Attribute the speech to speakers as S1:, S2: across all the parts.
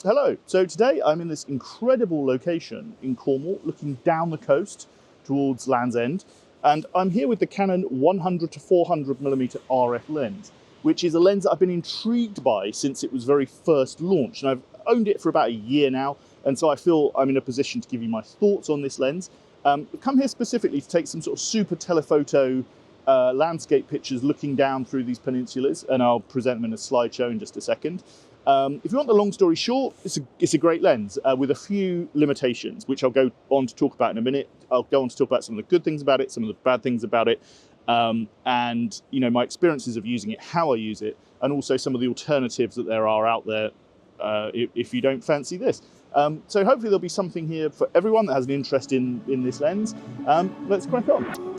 S1: Hello. So today I'm in this incredible location in Cornwall, looking down the coast towards Land's End, and I'm here with the Canon 100 to 400mm RF lens, which is a lens that I've been intrigued by since it was very first launched, and I've owned it for about a year now, and so I feel I'm in a position to give you my thoughts on this lens. I've come here specifically to take some sort of super telephoto landscape pictures looking down through these peninsulas, and I'll present them in a slideshow in just a second. If you want the long story short, it's a great lens with a few limitations, which I'll go on to talk about in a minute. I'll go on to talk about some of the good things about it, some of the bad things about it, and my experiences of using it, how I use it, and also some of the alternatives that there are out there if you don't fancy this. So hopefully there'll be something here for everyone that has an interest in this lens. Let's crack on.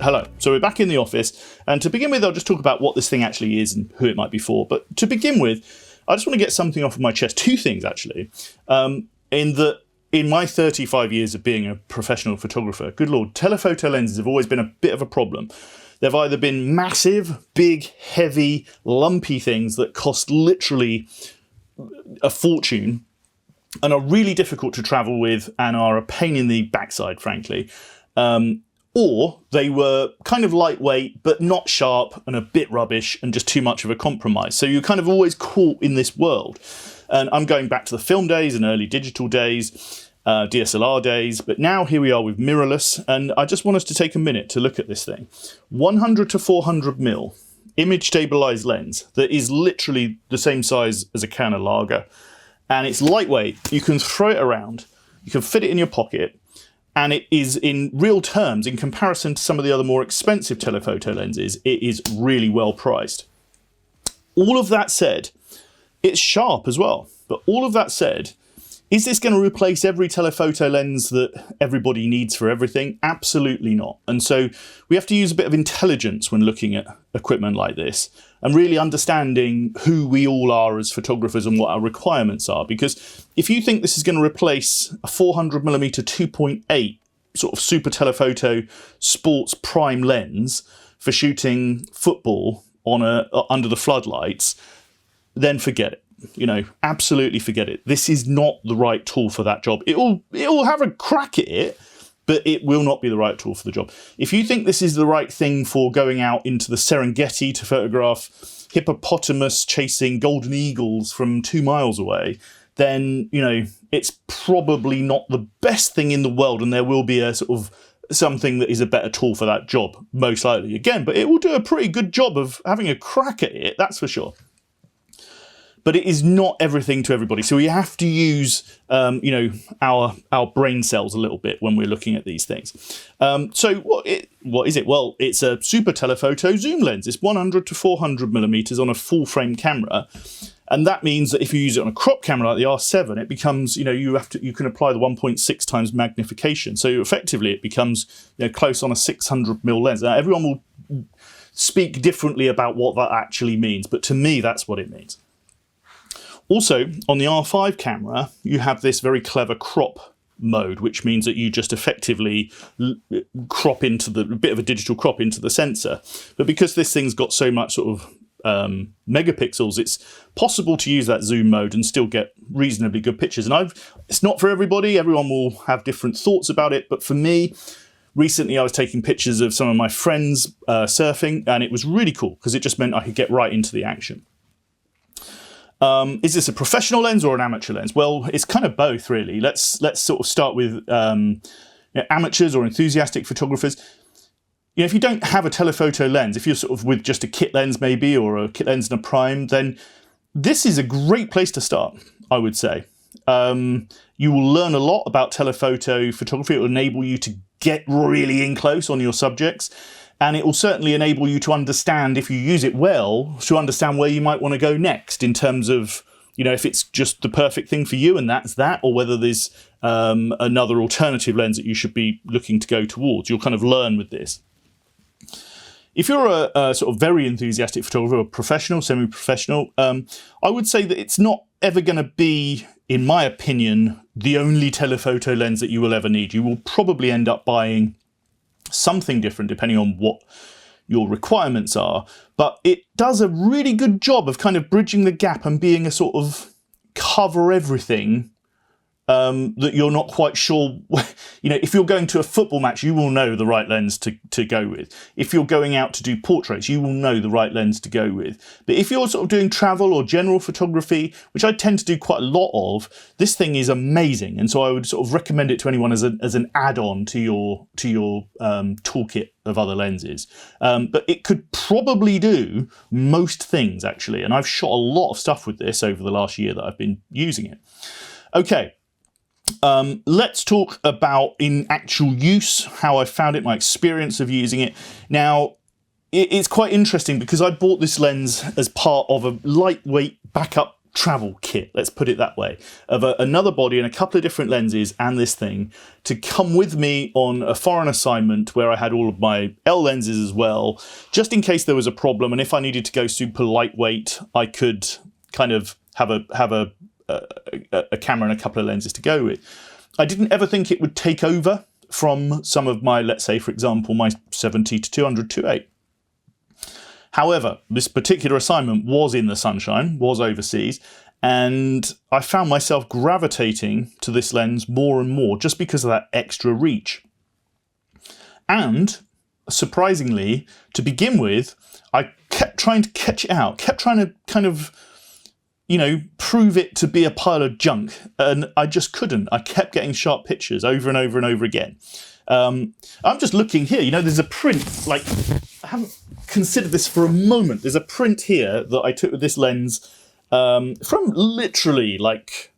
S1: Hello, so we're back in the office, and to begin with I'll just talk about what this thing actually is and who it might be for. But to begin with, I just want to get something off of my chest, two things actually. In my 35 years of being a professional photographer, good lord, telephoto lenses have always been a bit of a problem. They've either been massive, big, heavy, lumpy things that cost literally a fortune and are really difficult to travel with and are a pain in the backside, frankly. Or they were kind of lightweight, but not sharp and a bit rubbish and just too much of a compromise. So you're kind of always caught in this world. And I'm going back to the film days and early digital days, DSLR days. But now here we are with mirrorless. And I just want us to take a minute to look at this thing. 100 to 400mm image stabilized lens that is literally the same size as a Canon Lager. And it's lightweight. You can throw it around. You can fit it in your pocket. And it is, in real terms, in comparison to some of the other more expensive telephoto lenses, it is really well priced. All of that said, it's sharp as well. But all of that said, is this going to replace every telephoto lens that everybody needs for everything? Absolutely not. And so we have to use a bit of intelligence when looking at equipment like this and really understanding who we all are as photographers and what our requirements are. Because if you think this is going to replace a 400mm 2.8 sort of super telephoto sports prime lens for shooting football on under the floodlights, then forget it. Absolutely forget it. This is not the right tool for that job. It will have a crack at it, but it will not be the right tool for the job. If you think this is the right thing for going out into the Serengeti to photograph hippopotamus chasing golden eagles from 2 miles away, then, it's probably not the best thing in the world, and there will be a sort of something that is a better tool for that job, most likely. Again, but it will do a pretty good job of having a crack at it, that's for sure. But it is not everything to everybody. So we have to use, our brain cells a little bit when we're looking at these things. So what is it? Well, it's a super telephoto zoom lens. It's 100 to 400mm on a full frame camera. And that means that if you use it on a crop camera like the R7, it becomes, you can apply the 1.6 times magnification. So effectively it becomes close on a 600mm lens. Now everyone will speak differently about what that actually means. But to me, that's what it means. Also, on the R5 camera, you have this very clever crop mode, which means that you just effectively crop into a bit of a digital crop into the sensor. But because this thing's got so much sort of megapixels, it's possible to use that zoom mode and still get reasonably good pictures. And it's not for everybody. Everyone will have different thoughts about it. But for me, recently I was taking pictures of some of my friends surfing, and it was really cool because it just meant I could get right into the action. Is this a professional lens or an amateur lens? Well, it's kind of both, really. Let's sort of start with amateurs or enthusiastic photographers. If you don't have a telephoto lens, if you're sort of with just a kit lens maybe, or a kit lens and a prime, then this is a great place to start, I would say. You will learn a lot about telephoto photography. It will enable you to get really in close on your subjects. And it will certainly enable you to understand, if you use it well, to understand where you might want to go next in terms of, you know, if it's just the perfect thing for you and that's that, or whether there's another alternative lens that you should be looking to go towards. You'll kind of learn with this. If you're a sort of very enthusiastic photographer, or professional, semi-professional, I would say that it's not ever going to be, in my opinion, the only telephoto lens that you will ever need. You will probably end up buying something different depending on what your requirements are, but it does a really good job of kind of bridging the gap and being a sort of cover everything that you're not quite sure. You know, if you're going to a football match, you will know the right lens to go with. If you're going out to do portraits, you will know the right lens to go with. But if you're sort of doing travel or general photography, which I tend to do quite a lot of, this thing is amazing. And so I would sort of recommend it to anyone as an add-on to your toolkit of other lenses. But it could probably do most things, actually. And I've shot a lot of stuff with this over the last year that I've been using it. Okay. Let's talk about in actual use, how I found it, my experience of using it. Now, it's quite interesting because I bought this lens as part of a lightweight backup travel kit, let's put it that way, of another body and a couple of different lenses and this thing to come with me on a foreign assignment where I had all of my L lenses as well, just in case there was a problem. And if I needed to go super lightweight, I could kind of have a camera and a couple of lenses to go with. I didn't ever think it would take over from some of my, let's say, for example, my 70 to 200 2.8. However, this particular assignment was in the sunshine, was overseas, and I found myself gravitating to this lens more and more just because of that extra reach. And surprisingly, to begin with, I kept trying to catch it out, kept trying to kind of, you know, prove it to be a pile of junk, and I just couldn't. I kept getting sharp pictures over and over and over again. I'm just looking here, you know, there's a print, like, I haven't considered this for a moment. There's a print here that I took with this lens from literally like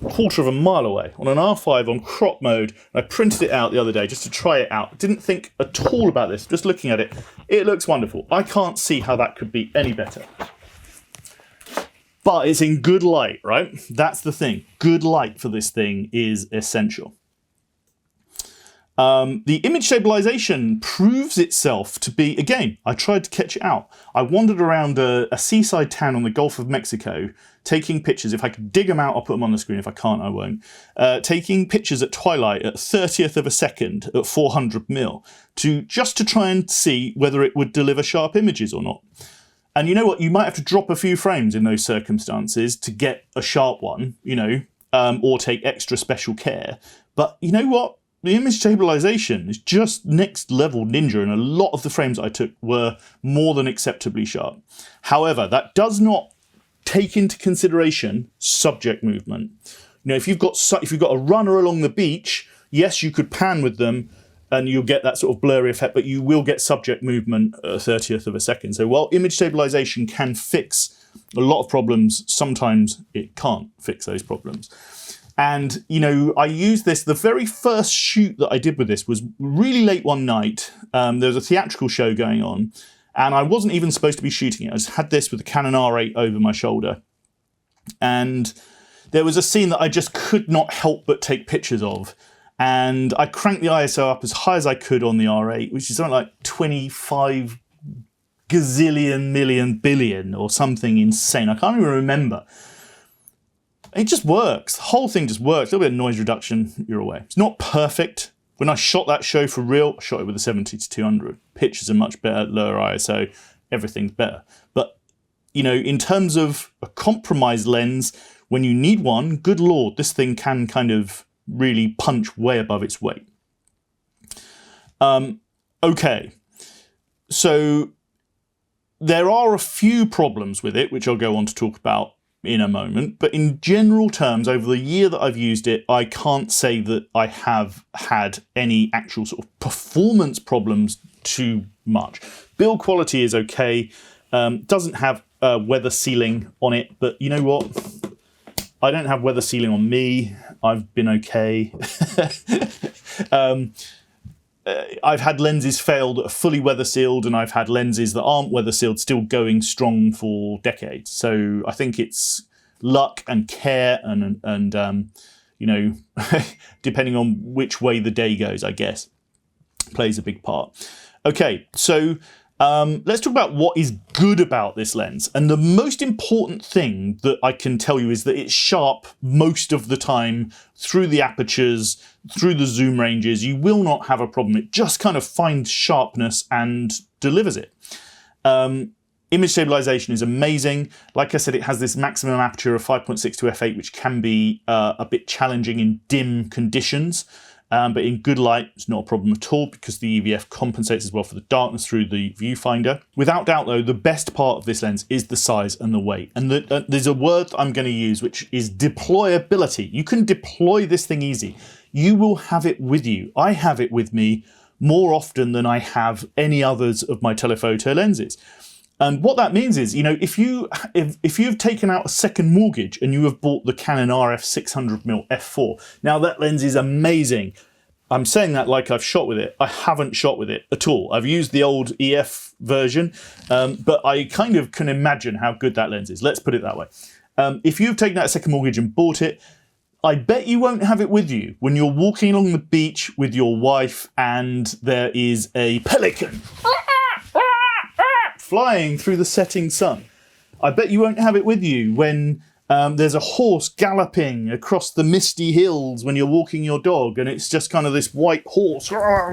S1: a quarter of a mile away on an R5 on crop mode. I printed it out the other day just to try it out. Didn't think at all about this, just looking at it. It looks wonderful. I can't see how that could be any better. But it's in good light, right? That's the thing. Good light for this thing is essential. The image stabilization proves itself to be, again, I tried to catch it out. I wandered around a seaside town on the Gulf of Mexico, taking pictures. If I could dig them out, I'll put them on the screen. If I can't, I won't. Taking pictures at twilight at 30th of a second at 400mm just to try and see whether it would deliver sharp images or not. And you know what? You might have to drop a few frames in those circumstances to get a sharp one, you know, or take extra special care. But you know what? The image stabilization is just next level ninja, and a lot of the frames I took were more than acceptably sharp. However, that does not take into consideration subject movement. You know, if you've got a runner along the beach, yes, you could pan with them, and you'll get that sort of blurry effect, but you will get subject movement at a 30th of a second. So while image stabilization can fix a lot of problems, sometimes it can't fix those problems. And, you know, I used this, the very first shoot that I did with this was really late one night. There was a theatrical show going on, and I wasn't even supposed to be shooting it. I just had this with the Canon R8 over my shoulder. And there was a scene that I just could not help but take pictures of. And I cranked the ISO up as high as I could on the R8, which is something like 25 gazillion million billion or something insane. I can't even remember. It just works. The whole thing just works. A little bit of noise reduction, you're away. It's not perfect. When I shot that show for real, I shot it with a 70 to 200. Pictures are much better, lower ISO, everything's better. But, you know, in terms of a compromised lens, when you need one, good Lord, this thing can kind of really punch way above its weight. Okay, so there are a few problems with it, which I'll go on to talk about in a moment, but in general terms, over the year that I've used it, I can't say that I have had any actual sort of performance problems too much. Build quality is okay, doesn't have weather sealing on it, but you know what? I don't have weather sealing on me. I've been okay. I've had lenses fail that are fully weather sealed, and I've had lenses that aren't weather sealed still going strong for decades. So I think it's luck and care and you know, depending on which way the day goes, I guess, plays a big part. Okay, so let's talk about what is good about this lens. And the most important thing that I can tell you is that it's sharp most of the time through the apertures, through the zoom ranges. You will not have a problem. It just kind of finds sharpness and delivers it. Image stabilization is amazing. Like I said, it has this maximum aperture of 5.6 to f8, which can be a bit challenging in dim conditions. But in good light, it's not a problem at all because the EVF compensates as well for the darkness through the viewfinder. Without doubt, though, the best part of this lens is the size and the weight. And there's a word I'm going to use, which is deployability. You can deploy this thing easy. You will have it with you. I have it with me more often than I have any others of my telephoto lenses. And what that means is, you know, if you've taken out a second mortgage and you have bought the Canon RF 600mm f4, now that lens is amazing. I'm saying that like I've shot with it. I haven't shot with it at all. I've used the old EF version, but I kind of can imagine how good that lens is. Let's put it that way. If you've taken out a second mortgage and bought it, I bet you won't have it with you when you're walking along the beach with your wife and there is a pelican flying through the setting sun. I bet you won't have it with you when there's a horse galloping across the misty hills when you're walking your dog and it's just kind of this white horse or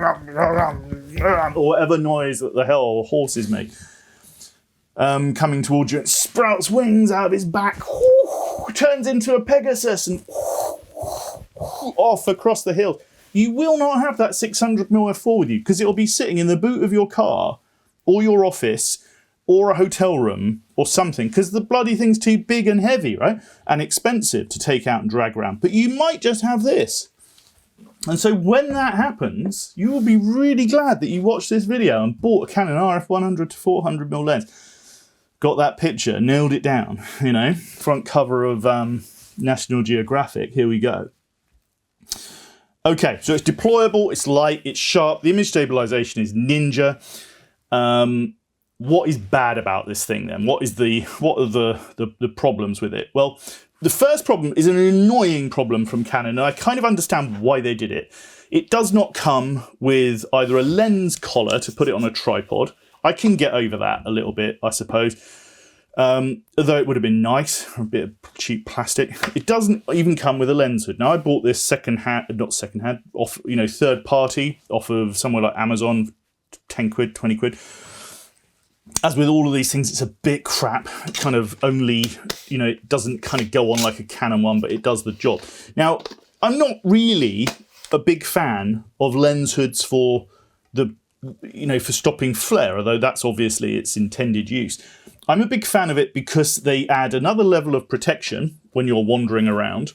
S1: whatever noise that the hell horses make coming towards you. It sprouts wings out of his back, turns into a Pegasus and off across the hill. You will not have that 600mm f4 with you because it'll be sitting in the boot of your car or your office or a hotel room or something, because the bloody thing's too big and heavy, right? And expensive to take out and drag around. But you might just have this. And so when that happens, you will be really glad that you watched this video and bought a Canon RF 100 to 400mm lens. Got that picture, nailed it down, you know, front cover of National Geographic, here we go. Okay, so it's deployable, it's light, it's sharp, the image stabilization is ninja. What is bad about this thing then? What are the problems with it? Well, the first problem is an annoying problem from Canon, and I kind of understand why they did it. It does not come with either a lens collar to put it on a tripod. I can get over that a little bit, I suppose. Although it would have been nice, a bit of cheap plastic. It doesn't even come with a lens hood. Now I bought this off, you know, third party off of somewhere like Amazon, 10 quid, 20 quid. As with all of these things, it's a bit crap. It kind of only, you know, it doesn't kind of go on like a Canon one, but it does the job. Now, I'm not really a big fan of lens hoods for the, you know, for stopping flare, although that's obviously its intended use. I'm a big fan of it because they add another level of protection when you're wandering around.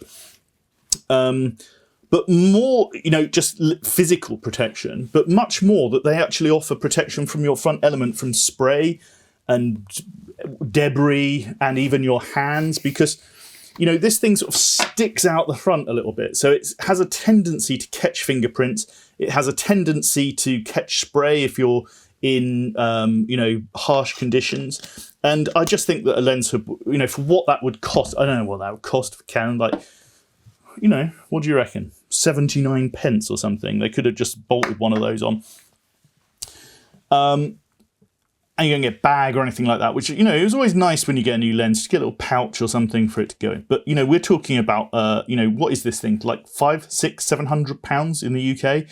S1: But more, you know, just physical protection, but much more that they actually offer protection from your front element from spray and debris and even your hands, because, you know, this thing sort of sticks out the front a little bit. So it has a tendency to catch fingerprints. It has a tendency to catch spray if you're in, you know, harsh conditions. And I just think that a lens hood, you know, for what that would cost, I don't know what that would cost for Canon, like, you know, what do you reckon? 79 pence or something. They could have just bolted one of those on. And you don't get a bag or anything like that, which, you know, it was always nice when you get a new lens to get a little pouch or something for it to go in. But, you know, we're talking about, you know, what is this thing? Like £500, £600, £700 in the UK.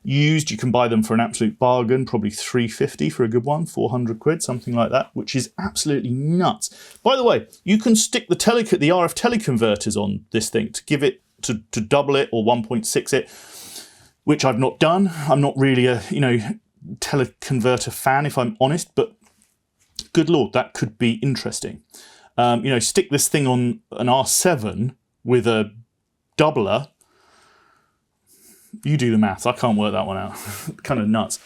S1: Used, you can buy them for an absolute bargain, probably £350 for a good one, 400 quid, something like that, which is absolutely nuts. By the way, you can stick the RF teleconverters on this thing to give it, to double it or 1.6 it, which I've not done. I'm not really a, you know, teleconverter fan, if I'm honest, but good Lord, that could be interesting. You know, stick this thing on an R7 with a doubler. You do the maths. I can't work that one out. Kind of nuts.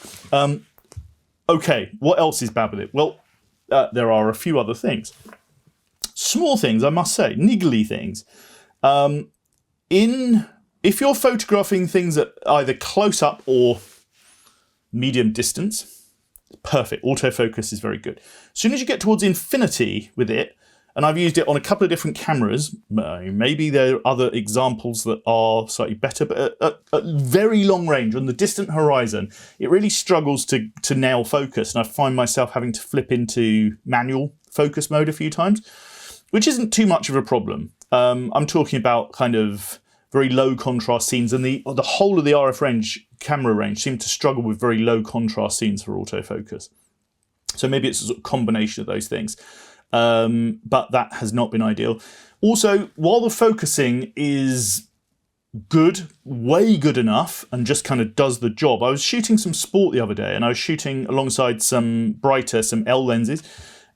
S1: Okay, what else is bad with it? Well, there are a few other things. Small things, I must say, niggly things. If you're photographing things at either close up or medium distance, perfect. Autofocus is very good. As soon as you get towards infinity with it, and I've used it on a couple of different cameras, maybe there are other examples that are slightly better, but at very long range, on the distant horizon, it really struggles to nail focus, and I find myself having to flip into manual focus mode a few times, which isn't too much of a problem. I'm talking about kind of very low contrast scenes, and the whole of the RF camera range seemed to struggle with very low contrast scenes for autofocus. So maybe it's a sort of combination of those things. But that has not been ideal. Also, while the focusing is good, way good enough, and just kind of does the job, I was shooting some sport the other day, and I was shooting alongside some L lenses,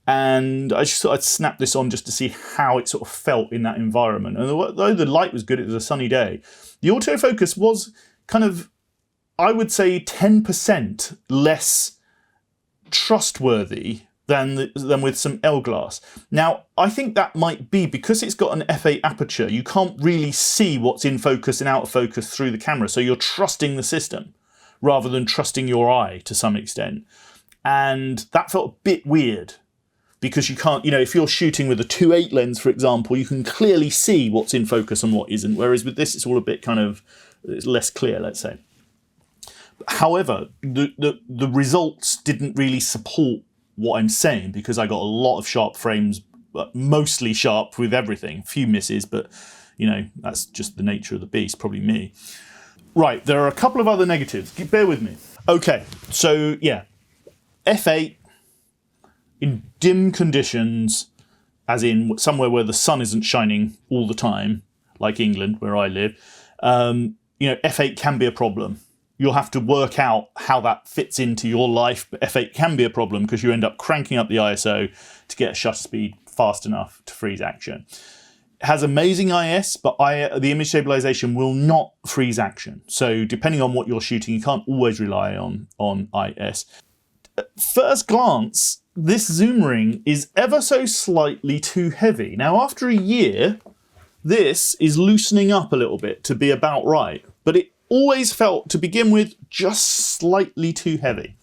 S1: and I just thought I'd snap this on just to see how it sort of felt in that environment. And though the light was good, it was a sunny day, the autofocus was kind of, I would say, 10% less trustworthy than with some L glass. Now, I think that might be because it's got an f8 aperture, you can't really see what's in focus and out of focus through the camera, so you're trusting the system rather than trusting your eye to some extent. And that felt a bit weird because you can't, if you're shooting with a 2.8 lens, for example, you can clearly see what's in focus and what isn't, whereas with this, it's all a bit kind of, it's less clear, let's say. However, the results didn't really support what I'm saying, because I got a lot of sharp frames, but mostly sharp with everything. A few misses, but that's just the nature of the beast, probably me. Right, there are a couple of other negatives. Bear with me. Okay, so yeah, f8 in dim conditions, as in somewhere where the sun isn't shining all the time, like England, where I live, f8 can be a problem. You'll have to work out how that fits into your life, but f8 can be a problem because you end up cranking up the ISO to get a shutter speed fast enough to freeze action. It has amazing IS, but the image stabilization will not freeze action. So depending on what you're shooting, you can't always rely on IS. At first glance, this zoom ring is ever so slightly too heavy. Now, after a year, this is loosening up a little bit to be about right, but it always felt, to begin with, just slightly too heavy.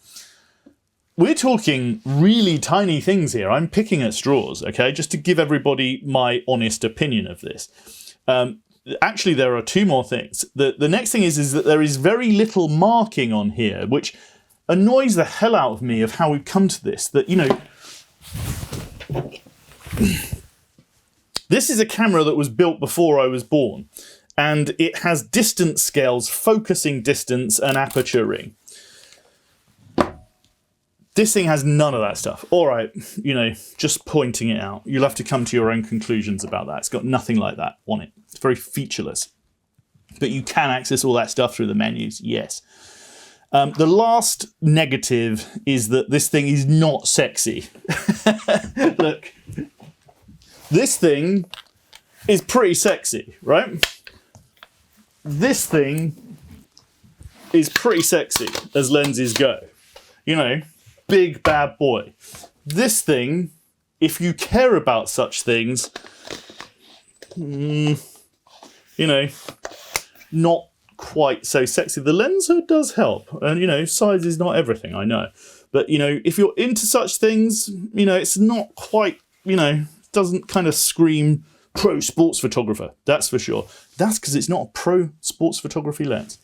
S1: We're talking really tiny things here. I'm picking at straws, okay, just to give everybody my honest opinion of this. Actually, there are two more things. The next thing is that there is very little marking on here, which annoys the hell out of me of how we've come to this. That, this is a camera that was built before I was born, and it has distance scales, focusing distance, and aperture ring. This thing has none of that stuff. All right, just pointing it out. You'll have to come to your own conclusions about that. It's got nothing like that on it. It's very featureless. But you can access all that stuff through the menus, yes. The last negative is that this thing is not sexy. Look, this thing is pretty sexy, right? This thing is pretty sexy as lenses go. Big bad boy. This thing, if you care about such things, not quite so sexy. The lens hood does help, and size is not everything, I know. But if you're into such things, it's not quite, doesn't kind of scream pro sports photographer, that's for sure. That's because it's not a pro sports photography lens.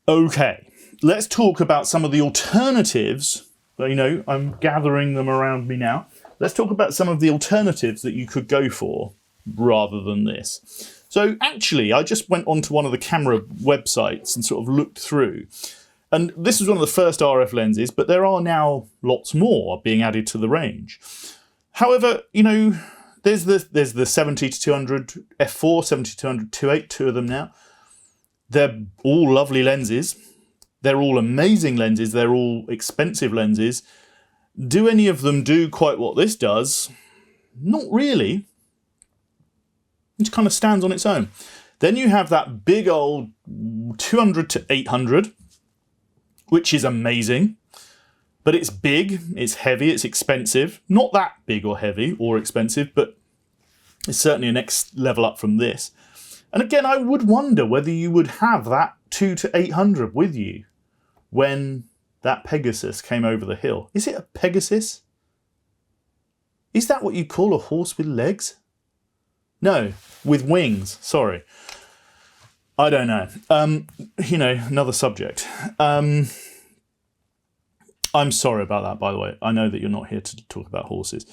S1: Okay, let's talk about some of the alternatives. I'm gathering them around me now. Let's talk about some of the alternatives that you could go for rather than this. So actually, I just went onto one of the camera websites and sort of looked through. And this was one of the first RF lenses, but there are now lots more being added to the range. However, there's the 70-200 f4, 70-200 2.8, two of them now. They're all lovely lenses. They're all amazing lenses. They're all expensive lenses. Do any of them do quite what this does? Not really. It kind of stands on its own. Then you have that big old 200-800, which is amazing. But it's big, it's heavy, it's expensive. Not that big or heavy or expensive, but It's certainly a next level up from this. And again, I would wonder whether you would have that 2 to 800 with you when that Pegasus came over the hill. Is it a Pegasus? Is that what you call a horse with legs? No, with wings, sorry. I don't know. You know, another subject. I'm sorry about that, by the way. I know that you're not here to talk about horses.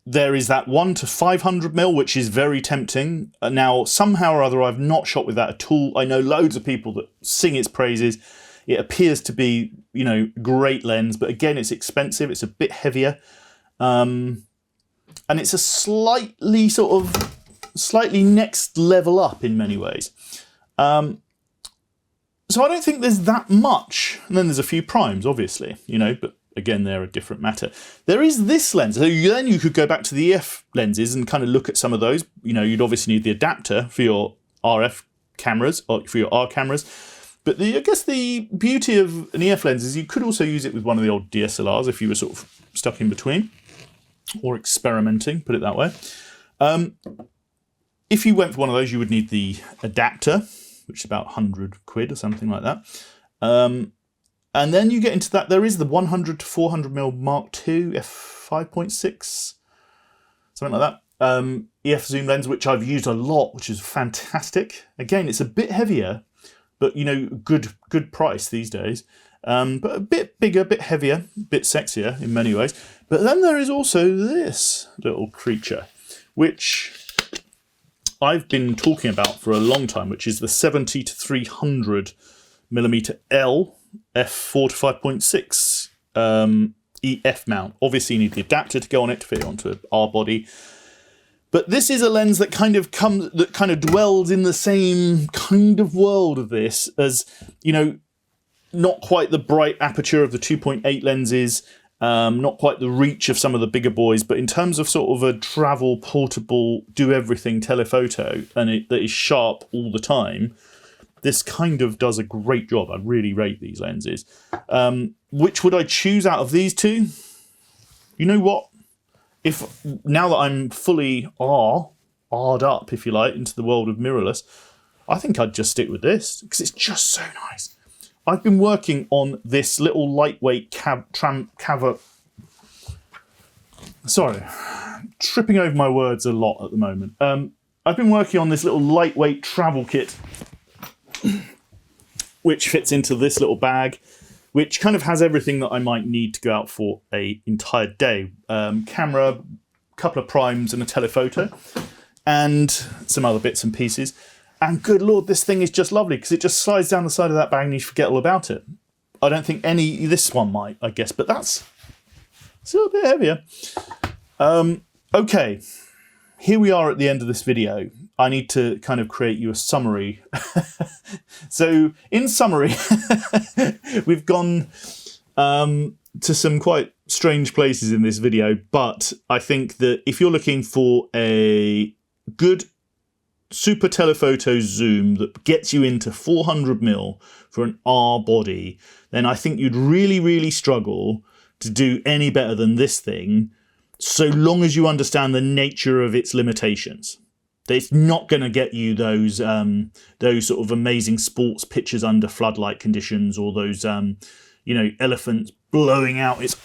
S1: There is that 1 to 500mm, which is very tempting. Now, somehow or other, I've not shot with that at all. I know loads of people that sing its praises. It appears to be, you know, great lens, but again, it's expensive. It's a bit heavier. And it's a slightly next level up in many ways. So I don't think there's that much. And then there's a few primes, obviously, you know, but again, they're a different matter. There is this lens. So then you could go back to the EF lenses and kind of look at some of those. You know, you'd obviously need the adapter for your RF cameras or for your R cameras. But I guess the beauty of an EF lens is you could also use it with one of the old DSLRs if you were sort of stuck in between or experimenting, put it that way. If you went for one of those, you would need the adapter, which is about 100 quid or something like that. And then you get into that. There is the 100 to 400mm Mark II f5.6, something like that. EF zoom lens, which I've used a lot, which is fantastic. Again, it's a bit heavier, but you know, good price these days. But a bit bigger, a bit heavier, a bit sexier in many ways. But then there is also this little creature, which I've been talking about for a long time, which is the 70 to 300mm L f4 to 5.6 EF mount. Obviously, you need the adapter to go on it to fit it onto an R body. But this is a lens that kind of dwells in the same kind of world of this as, you know, not quite the bright aperture of the 2.8 lenses, not quite the reach of some of the bigger boys, but in terms of sort of a travel, portable, do everything telephoto, and that is sharp all the time, this kind of does a great job. I really rate these lenses. Which would I choose out of these two? You know what? If now that I'm fully R'd up, if you like, into the world of mirrorless, I think I'd just stick with this because it's just so nice. I've been working on this little lightweight sorry, tripping over my words a lot at the moment. I've been working on this little lightweight travel kit, which fits into this little bag, which kind of has everything that I might need to go out for an entire day. Camera, a couple of primes and a telephoto, and some other bits and pieces. And good Lord, this thing is just lovely because it just slides down the side of that bag and you forget all about it. I don't think this one might, I guess, but that's still a bit heavier. Okay, here we are at the end of this video. I need to kind of create you a summary. So, in summary, we've gone to some quite strange places in this video, but I think that if you're looking for a good super telephoto zoom that gets you into 400mm for an R body, then I think you'd really, really struggle to do any better than this thing, so long as you understand the nature of its limitations. It's not going to get you those sort of amazing sports pictures under floodlight conditions, or those you know, elephants blowing out its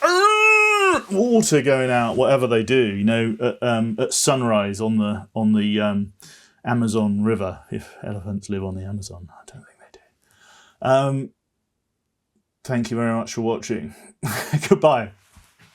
S1: water going out, whatever they do, you know, at sunrise on the Amazon River, if elephants live on the Amazon. I don't think they do. Thank you very much for watching. Goodbye.